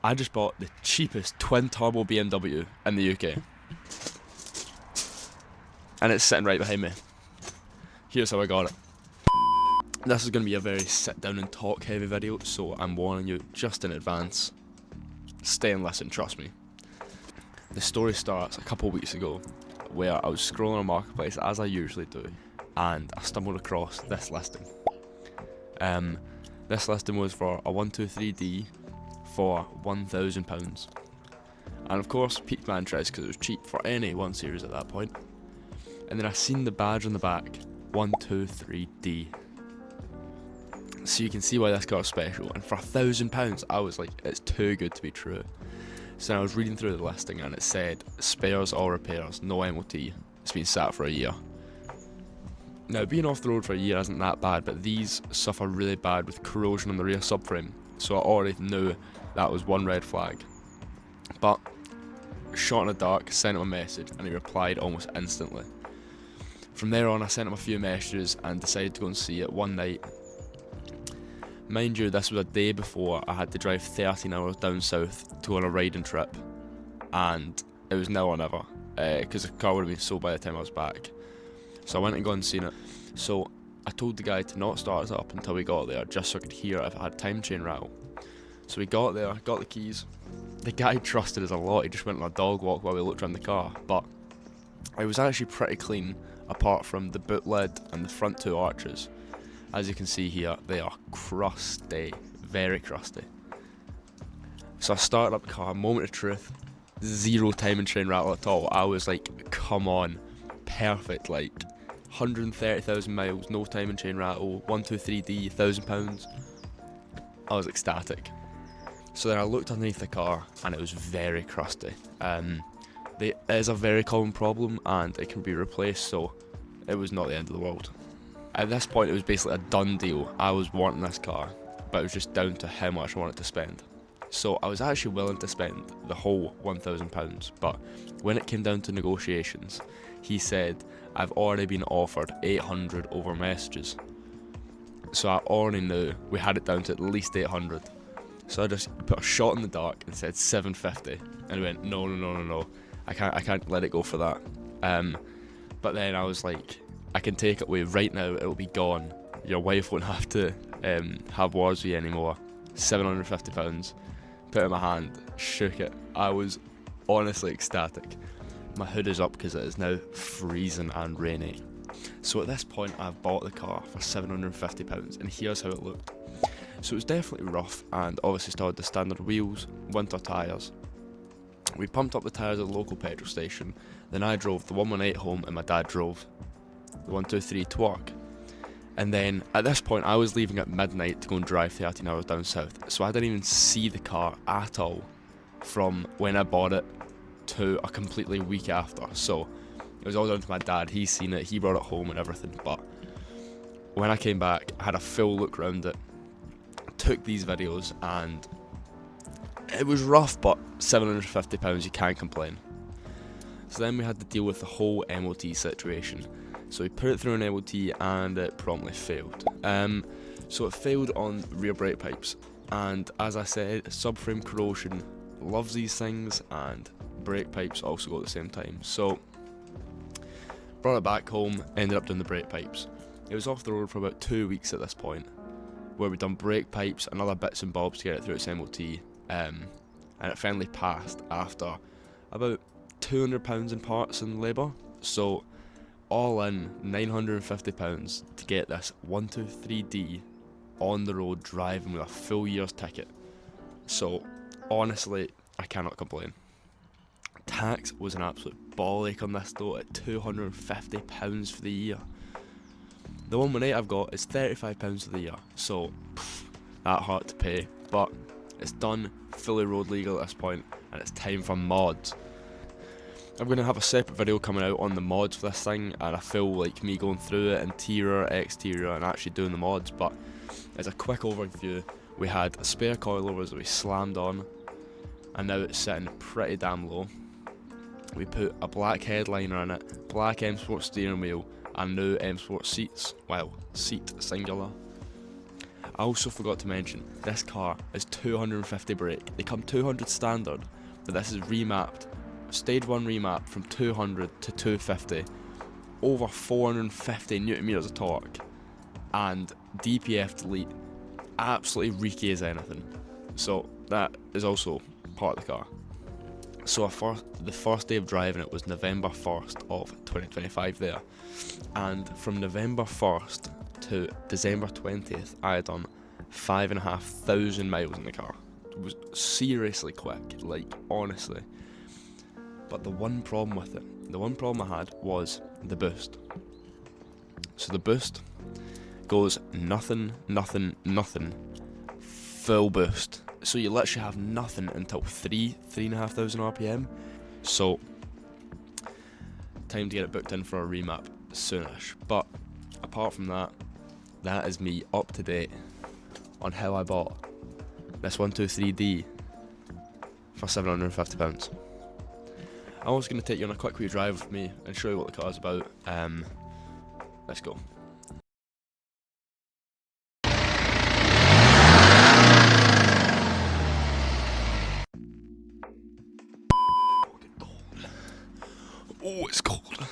I just bought the cheapest twin turbo BMW in the UK, and it's sitting right behind me. Here's how I got it. This is going to be a very sit down and talk heavy video, so I'm warning you just in advance. Stay and listen, trust me. The story starts a couple of weeks ago, where I was scrolling on Marketplace as I usually do, and I stumbled across this listing. This listing was for a 123D for £1,000, and of course piqued my interest because it was cheap for any 1 Series at that point. And then I seen the badge on the back, 123D. So you can see why this car is special, and for £1,000 I was like, it's too good to be true. So I was reading through the listing and it said, spares or repairs, no MOT, it's been sat for a year. Now being off the road for a year isn't that bad, but these suffer really bad with corrosion on the rear subframe, so I already knew that was one red flag. But, shot in the dark, sent him a message and he replied almost instantly. From there on I sent him a few messages and decided to go and see it one night. Mind you, this was a day before I had to drive 13 hours down south to go on a riding trip, and it was now or never, because the car would have been sold by the time I was back. So I went and gone and seen it. So I told the guy to not start it up until we got there, just so I could hear if it had time chain rattle. So we got there, got the keys. The guy trusted us a lot, he just went on a dog walk while we looked around the car, but it was actually pretty clean, apart from the boot lid and the front two arches. As you can see here, they are crusty, very crusty. So I started up the car, moment of truth, zero timing chain rattle at all. I was like, come on, perfect, like 130,000 miles, no timing chain rattle, 123D, £1,000. I was ecstatic. So then I looked underneath the car and it was very crusty. It is a very common problem and it can be replaced, so it was not the end of the world. At this point it was basically a done deal. I was wanting this car, but it was just down to how much I wanted to spend. So I was actually willing to spend the whole £1,000, but when it came down to negotiations, he said, I've already been offered 800 over messages. So I already knew we had it down to at least 800. So I just put a shot in the dark and said 750, and he went, no, I can't let it go for that. But then I was like, I can take it away right now, it'll be gone. Your wife won't have to have wars with you anymore. £750. Put it in my hand, shook it. I was honestly ecstatic. My hood is up because it is now freezing and rainy. So at this point I've bought the car for £750, and here's how it looked. So it was definitely rough, and obviously still had the standard wheels, winter tyres. We pumped up the tyres at the local petrol station, then I drove the 118 home and my dad drove the 123 to work. And then at this point I was leaving at midnight to go and drive 13 hours down south, so I didn't even see the car at all from when I bought it to a completely week after. So it was all down to my dad, he's seen it, he brought it home and everything. But when I came back I had a full look around it, took these videos, and it was rough, but £750, you can't complain. So then we had to deal with the whole MOT situation. So we put it through an MOT and it promptly failed. So it failed on rear brake pipes, and as I said, subframe corrosion loves these things, and brake pipes also go at the same time. So brought it back home, ended up doing the brake pipes. It was off the road for about 2 weeks at this point, where we'd done brake pipes and other bits and bobs to get it through its MOT, and it finally passed after about £200 in parts and labour. So all in £950 to get this 123D on the road driving with a full year's ticket. So honestly, I cannot complain. Tax was an absolute ball ache on this though, at £250 for the year. The 118 I've got is £35 for the year, so that hard to pay, but it's done, fully road legal at this point, and it's time for mods. I'm going to have a separate video coming out on the mods for this thing, and I feel like me going through it, interior, exterior, and actually doing the mods. But as a quick overview, we had a spare coilovers that we slammed on, and now it's sitting pretty damn low. We put a black headliner in it, black M Sport steering wheel, and new M Sport seats, well, seat singular. I also forgot to mention, this car is 250 brake. They come 200 standard, but this is remapped, stage 1 remap from 200 to 250, over 450 newton meters of torque, and DPF delete, absolutely reeky as anything. So that is also part of the car. So the first day of driving it was November 1st of 2025 there, and from November 1st to December 20th I had done 5,500 miles in the car. It was seriously quick, like honestly. But the one problem with it, the one problem I had was the boost. So the boost goes nothing, nothing, nothing, full boost. So you literally have nothing until 3,500 RPM. So time to get it booked in for a remap soonish. But apart from that, that is me up to date on how I bought this 123D for £750. I'm also going to take you on a quick wee drive with me and show you what the car's about. Let's go. Oh, it's cold.